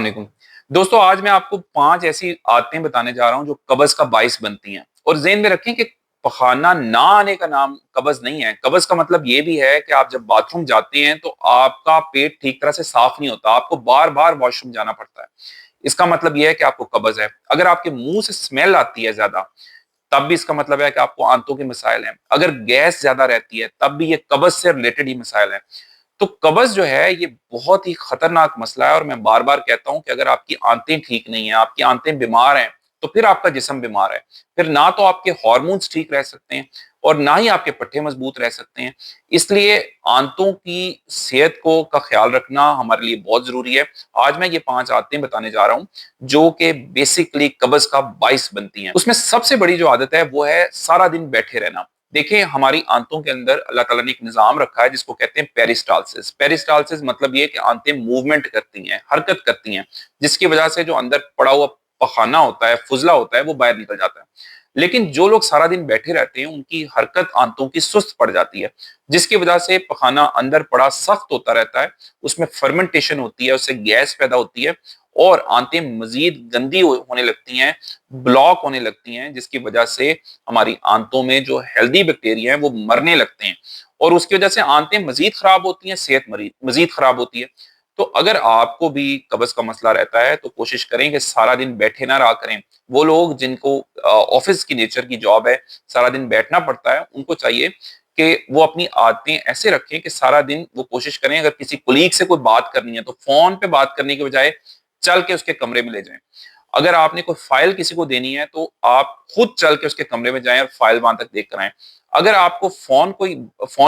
वालेकुम। दोस्तों, आज मैं आपको 5 ऐसी आदतें बताने जा रहा हूँ जो कब्ज़ का बाइस बनती हैं। और ज़हन में रखें कि पखाना ना आने का नाम कब्ज़ नहीं है। कब्ज़ का मतलब ये भी है कि आप जब बाथरूम जाते हैं तो आपका पेट ठीक तरह से साफ नहीं होता, आपको बार-बार वॉशरूम जाना पड़ता है। इसका मतलब ये है कि आपको कब्ज़ है। अगर आपके मुँह से स्मेल आती है ज़्यादा, तब भी इसका मतलब है कि आपको आंतों के मसाइल हैं। अगर गैस ज़्यादा रहती है, तब भी ये कब्ज़ से रिलेटेड ही मसाइल हैं। तो कब्ज़ जो है ये बहुत ही खतरनाक मसला है और मैं बार-बार कहता हूँ कि अगर आपकी आंतें ठीक नहीं है, आपकी आंतें बीमार हैं, तो फिर आपका जिस्म बीमार है। फिर ना तो आपके हार्मोन्स ठीक रह सकते हैं और ना ही आपके पट्टे मजबूत रह सकते हैं। इसलिए आंतों की सेहत को का ख्याल रखना हमारे लिए बहुत ज़रूरी है। आज मैं ये 5 आदतें बताने जा रहा हूँ, जो कि बेसिकली कब्ज़ का बाइस बनती हैं। उसमें सबसे बड़ी जो आदत है वो है सारा दिन बैठे रहना। देखिए, हमारी आंतों के अंदर अल्लाह ताला ने एक निज़ाम रखा है जिसको कहते हैं पेरिस्टाल्सिस। पेरिस्टाल्सिस मतलब ये कि आंतें मूवमेंट करती हैं, हरकत करती हैं, जिसकी वजह से जो अंदर पड़ा हुआ पखाना होता है, फुजला होता है, वो बाहर निकल जाता है। लेकिन जो लोग सारा दिन बैठे रहते हैं, उनकी हरकत आंतों की सुस्त पड़ जाती है, जिसकी वजह से पखाना अंदर पड़ा सख्त होता रहता है, उसमें फर्मेंटेशन होती है, उससे गैस पैदा होती है और आंतें मजीद गंदी होने लगती हैं, ब्लॉक होने लगती हैं, जिसकी वजह से हमारी आंतों में जो हेल्दी बैक्टीरिया हैं वो मरने लगते हैं और उसकी वजह से आंतें मजीद खराब होती हैं, सेहत मजीद खराब होती है। तो अगर आपको भी कब्ज का मसला रहता है तो कोशिश करें कि सारा दिन बैठे ना रहा करें। वो लोग जिनको ऑफिस की नेचर की जॉब है, सारा दिन बैठना पड़ता है, उनको चाहिए कि वो अपनी आदतें ऐसे रखें कि सारा दिन वो कोशिश करें, अगर किसी कुलीग से कोई बात करनी है तो फोन पे बात करने के बजाय चल के उसके कमरे में ले जाएं। अगर आपने कोई फाइल किसी को देनी है तो आप खुद चल के उसके कमरे में जाएं और फाइल वहां तक देख कर आए। अगर आपको फोन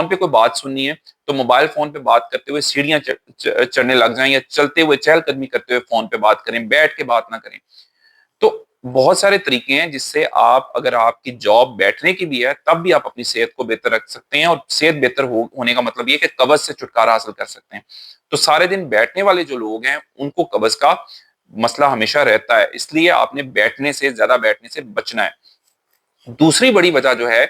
पे कोई बात सुननी है तो मोबाइल फोन पे बात करते हुए सीढ़ियां चढ़ने लग जाएं या चलते हुए चहलकदमी करते हुए फोन पे बात करें, बैठ के बात ना करें। तो बहुत सारे तरीके हैं जिससे आप, अगर आपकी जॉब बैठने की भी है, तब भी आप अपनी सेहत को बेहतर रख सकते हैं और सेहत बेहतर होने का मतलब ये कि कब्ज से छुटकारा हासिल कर सकते हैं। तो सारे दिन बैठने वाले जो लोग हैं उनको कब्ज का मसला हमेशा रहता है, इसलिए आपने ज्यादा बैठने से बचना है। दूसरी बड़ी वजह जो है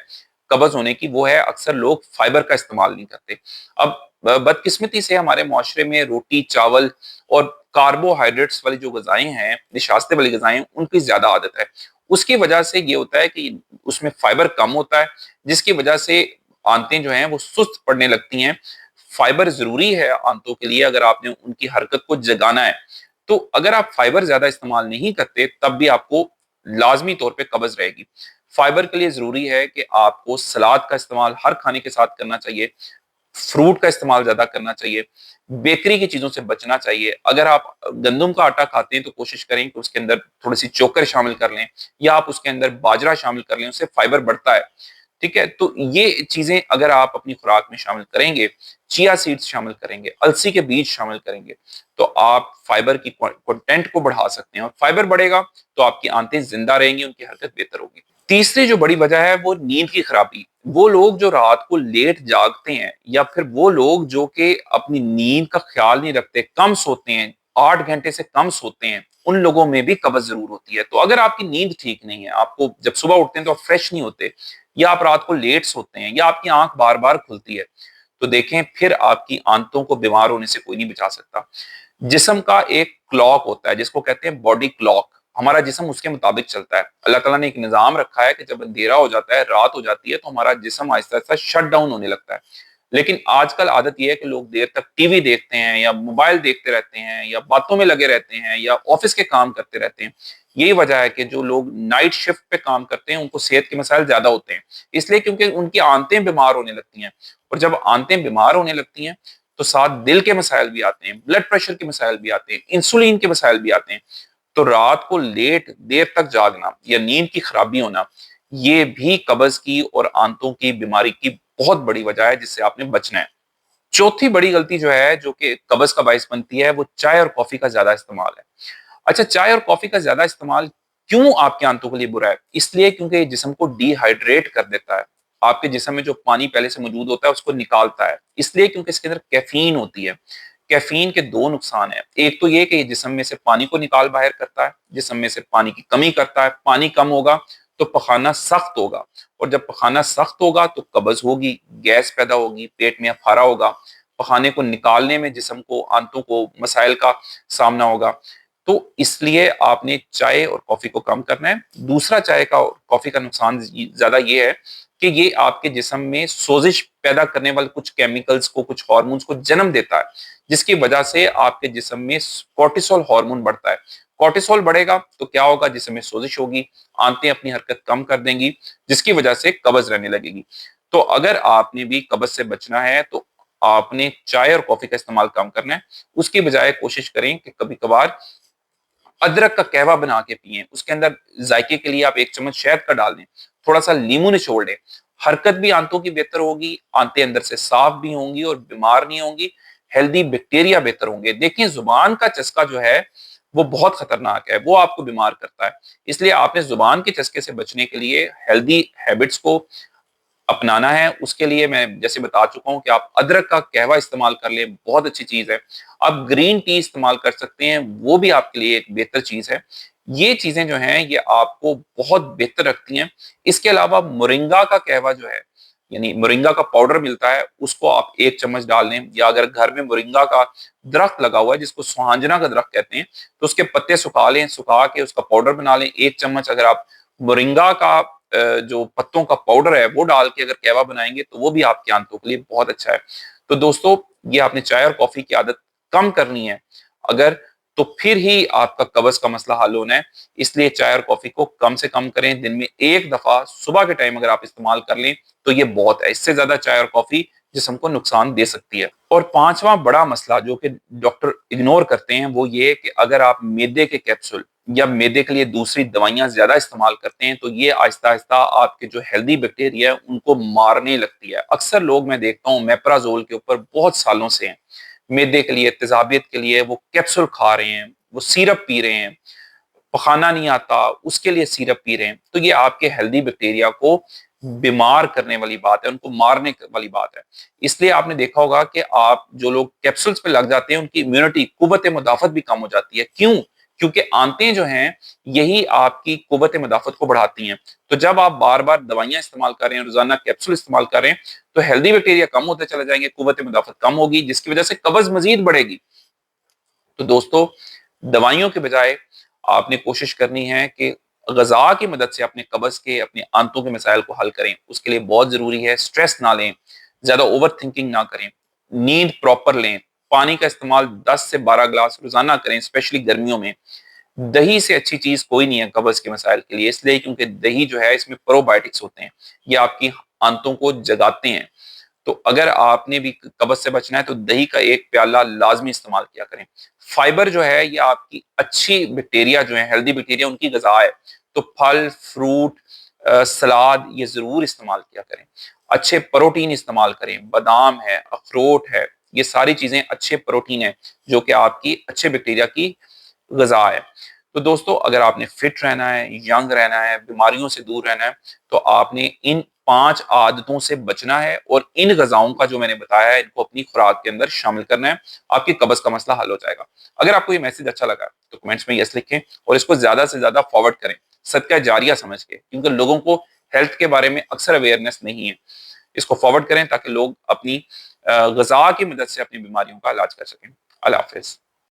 कब्ज होने की, वो है अक्सर लोग फाइबर का इस्तेमाल नहीं करते। अब बदकिस्मती से हमारे मुआशरे में रोटी, चावल और कार्बोहाइड्रेट्स वाली जो गजाएं हैं, निशास्ते वाली गजाएं, उनकी ज्यादा आदत है। उसकी वजह से ये होता है कि उसमें फाइबर कम होता है, जिसकी वजह से आंतें जो हैं वो सुस्त पड़ने लगती हैं। फाइबर जरूरी है आंतों के लिए, अगर आपने उनकी हरकत को जगाना है। तो अगर आप फाइबर ज्यादा इस्तेमाल नहीं करते, तब भी आपको लाजमी तौर पे कब्ज रहेगी। फाइबर के लिए जरूरी है कि आपको सलाद का इस्तेमाल हर खाने के साथ करना चाहिए, फ्रूट का इस्तेमाल ज्यादा करना चाहिए, बेकरी की चीजों से बचना चाहिए। अगर आप गंदम का आटा खाते हैं तो कोशिश करें कि उसके अंदर थोड़ी सी चोकर शामिल कर लें या आप उसके अंदर बाजरा शामिल कर लें, उससे फाइबर बढ़ता है। ठीक है, तो ये चीजें अगर आप अपनी खुराक में शामिल करेंगे, चिया सीड्स शामिल करेंगे, अलसी के बीज शामिल करेंगे, तो आप फाइबर की कंटेंट को बढ़ा सकते हैं और फाइबर बढ़ेगा तो आपकी आंतें जिंदा रहेंगी, उनकी हरकत बेहतर होगी। तीसरी जो बड़ी वजह है वो नींद की खराबी। वो लोग जो रात को लेट जागते हैं या फिर वो लोग जो कि अपनी नींद का ख्याल नहीं रखते, कम सोते हैं, 8 घंटे से कम सोते हैं, उन लोगों में भी कब्ज जरूर होती है। तो अगर आपकी नींद ठीक नहीं है, आपको जब सुबह उठते हैं तो आप फ्रेश नहीं होते, या आप रात को लेट सोते हैं, या आपकी आंख बार बार खुलती है, तो देखें फिर आपकी आंतों को बीमार होने से कोई नहीं बचा सकता। जिस्म का एक क्लॉक होता है जिसको कहते हैं बॉडी क्लॉक, हमारा जिस्म उसके मुताबिक चलता है। अल्लाह ताला ने एक निजाम रखा है कि जब अंधेरा हो जाता है, रात हो जाती है, तो हमारा जिस्म आहिस्ता आहिस्ता शट डाउन होने लगता है। लेकिन आजकल आदत यह है कि लोग देर तक टीवी देखते हैं या मोबाइल देखते रहते हैं या बातों में लगे रहते हैं या ऑफिस के काम करते रहते हैं। यही वजह है कि जो लोग नाइट शिफ्ट पे काम करते हैं उनको सेहत के मसाइल ज्यादा होते हैं, इसलिए क्योंकि उनकी आंतें बीमार होने लगती हैं। और जब आंतें बीमार होने लगती हैं तो साथ दिल के मसाइल भी आते हैं, ब्लड प्रेशर के मसाइल भी आते हैं, इंसुलिन के मसाइल भी आते हैं। तो रात को लेट देर तक जागना या नींद की खराबी होना, ये भी कब्ज की और आंतों की बीमारी की बहुत बड़ी वजह है जिससे आपने बचना है। चौथी बड़ी गलती जो है, जो कि कब्ज का बाइस बनती है, वो चाय और कॉफी का ज्यादा इस्तेमाल है। अच्छा, चाय और कॉफी का ज्यादा इस्तेमाल क्यों आपके आंतों के लिए बुरा है? इसलिए क्योंकि ये जिस्म को डिहाइड्रेट कर देता है। आपके जिस्म में जो पानी पहले से मौजूद होता है उसको निकालता है, इसलिए क्योंकि इसके अंदर कैफीन होती है। कैफीन के दो नुकसान है, एक तो ये कि ये जिस्म में से पानी को निकाल बाहर करता है, जिस्म में से पानी की कमी करता है। पानी कम होगा तो पखाना सख्त होगा, और जब पखाना सख्त होगा तो कब्ज होगी, गैस पैदा होगी, पेट में अफारा होगा, पखाने को निकालने में जिस्म को, आंतों को मसाइल का सामना होगा। तो इसलिए आपने चाय और कॉफी को कम करना है। दूसरा, चाय का और कॉफी का नुकसान ज्यादा ये है कि ये आपके जिस्म में सोजिश पैदा करने वाले कुछ केमिकल्स को, कुछ हार्मोन्स को जन्म देता है, जिसकी वजह से आपके जिस्म में कोर्टिसोल हार्मोन बढ़ता है। कोर्टिसोल बढ़ेगा तो क्या होगा, जिस्म में सोजिश होगी, आंतें अपनी हरकत कम कर देंगी, जिसकी वजह से कब्ज रहने लगेगी। तो अगर आपने भी कब्ज से बचना है तो आपने चाय और कॉफी का इस्तेमाल कम करना है। उसकी बजाय कोशिश करें कि कभी कभार अदरक का कहवा बना के पिए, उसके अंदर जायके के लिए आप 1 चम्मच शहद का डाल दें, थोड़ा सा नींबू निचोड़ लें, हरकत भी आंतों की बेहतर होगी, आंतें अंदर से साफ भी होंगी और बीमार नहीं होंगी, हेल्दी बैक्टीरिया बेहतर होंगे। देखिए, जुबान का चस्का जो है वो बहुत खतरनाक है, वो आपको बीमार करता है। इसलिए आपने जुबान के चस्के से बचने के लिए हेल्दी हैबिट्स को अपनाना है। उसके लिए मैं जैसे बता चुका हूं कि आप अदरक का कहवा इस्तेमाल कर लें, बहुत अच्छी चीज है। आप ग्रीन टी इस्तेमाल कर सकते हैं, वो भी आपके लिए एक बेहतर चीज है। ये चीजें जो हैं ये आपको बहुत बेहतर रखती हैं। इसके अलावा मोरिंगा का कहवा जो है, यानी मोरिंगा का पाउडर मिलता है, उसको आप 1 चम्मच डाल लें, या अगर घर में मोरिंगा का दरख्त लगा हुआ है जिसको सुहांजना का दरख्त कहते हैं, तो उसके पत्ते सुखा लें, सुखा के उसका पाउडर बना लें। 1 चम्मच अगर आप मोरिंगा का जो पत्तों का पाउडर है वो डाल के अगर कहवा बनाएंगे तो वो भी आपके आंतों के लिए बहुत अच्छा है। तो दोस्तों, ये आपने चाय और कॉफी की आदत कम करनी है अगर, तो फिर ही आपका कब्ज का मसला हल होना है। इसलिए चाय और कॉफी को कम से कम करें, दिन में एक दफा सुबह के टाइम अगर आप इस्तेमाल कर लें तो ये बहुत है। इससे ज्यादा चाय और कॉफी जिस्म को नुकसान दे सकती है। और पांचवा बड़ा मसला जो कि डॉक्टर इग्नोर करते हैं वो ये कि अगर आप मैदे के कैप्सूल या मैदे के लिए दूसरी दवाइयां ज्यादा इस्तेमाल करते हैं तो ये आहिस्ता आहिस्ता आपके जो हेल्दी बैक्टीरिया है उनको मारने लगती है। अक्सर लोग मैं देखता हूँ मेप्राजोल के ऊपर बहुत सालों से हैं, मैदे के लिए, तेजाबियत के लिए वो कैप्सूल खा रहे हैं, वो सिरप पी रहे हैं, पखाना नहीं आता उसके लिए सिरप पी रहे हैं। तो ये आपके हेल्दी बैक्टीरिया को बीमार करने वाली बात है, उनको मारने वाली बात है। इसलिए आपने देखा होगा कि आप जो लोग कैप्सूल्स पे लग जाते हैं उनकी इम्यूनिटी, कुव्वत मुदाफत भी कम हो जाती है। क्यों? क्योंकि आंतें जो हैं यही आपकी कुव्वत मुदाफत को बढ़ाती हैं। तो जब आप बार बार दवाइयां इस्तेमाल कर रहे हैं, रोजाना कैप्सूल इस्तेमाल कर रहे हैं, तो हेल्दी बैक्टीरिया कम होते चले जाएंगे, कुव्वत मुदाफत कम होगी, जिसकी वजह से कब्ज मजीद बढ़ेगी। तो दोस्तों, दवाइयों के बजाय आपने कोशिश करनी है कि ग़िज़ा की मदद से अपने कब्ज़ के, अपने आंतों के मसाइल को हल करें। उसके लिए बहुत ज़रूरी है स्ट्रेस ना लें, ज़्यादा ओवर थिंकिंग ना करें, नींद प्रॉपर लें, पानी का इस्तेमाल 10 से 12 ग्लास रोज़ाना करें, स्पेशली गर्मियों में। दही से अच्छी चीज़ कोई नहीं है कब्ज़ के मसाइल के लिए, इसलिए क्योंकि दही जो है इसमें प्रोबायोटिक्स होते हैं, ये आपकी आंतों को जगाते हैं। तो अगर आपने भी कब्ज से बचना है तो दही का 1 प्याला लाजमी इस्तेमाल किया करें। फाइबर जो है ये आपकी अच्छी बैक्टीरिया जो है, हेल्दी बैक्टीरिया, उनकी ग़िज़ा है। तो फल, फ्रूट, सलाद ये जरूर इस्तेमाल किया करें। अच्छे प्रोटीन इस्तेमाल करें, बादाम है, अखरोट है, ये सारी चीजें अच्छे प्रोटीन है जो कि आपकी अच्छे बैक्टीरिया की ग़िज़ा है। तो दोस्तों, अगर आपने फिट रहना है, यंग रहना है, बीमारियों से दूर रहना है, तो आपने इन 5 आदतों से बचना है और इन ग़िज़ाओं का जो मैंने बताया है इनको अपनी खुराक के अंदर शामिल करना है। आपकी कब्ज़ का मसला हल हो जाएगा। अगर आपको ये मैसेज अच्छा लगा तो कमेंट्स में यस लिखें और इसको ज्यादा से ज्यादा फॉरवर्ड करें, सदका जारिया समझ के, क्योंकि लोगों को हेल्थ के बारे में अक्सर अवेयरनेस नहीं है। इसको फॉरवर्ड करें ताकि लोग अपनी ग़िज़ा की मदद से अपनी बीमारियों का इलाज कर सकें। अल्लाह हाफ़िज़।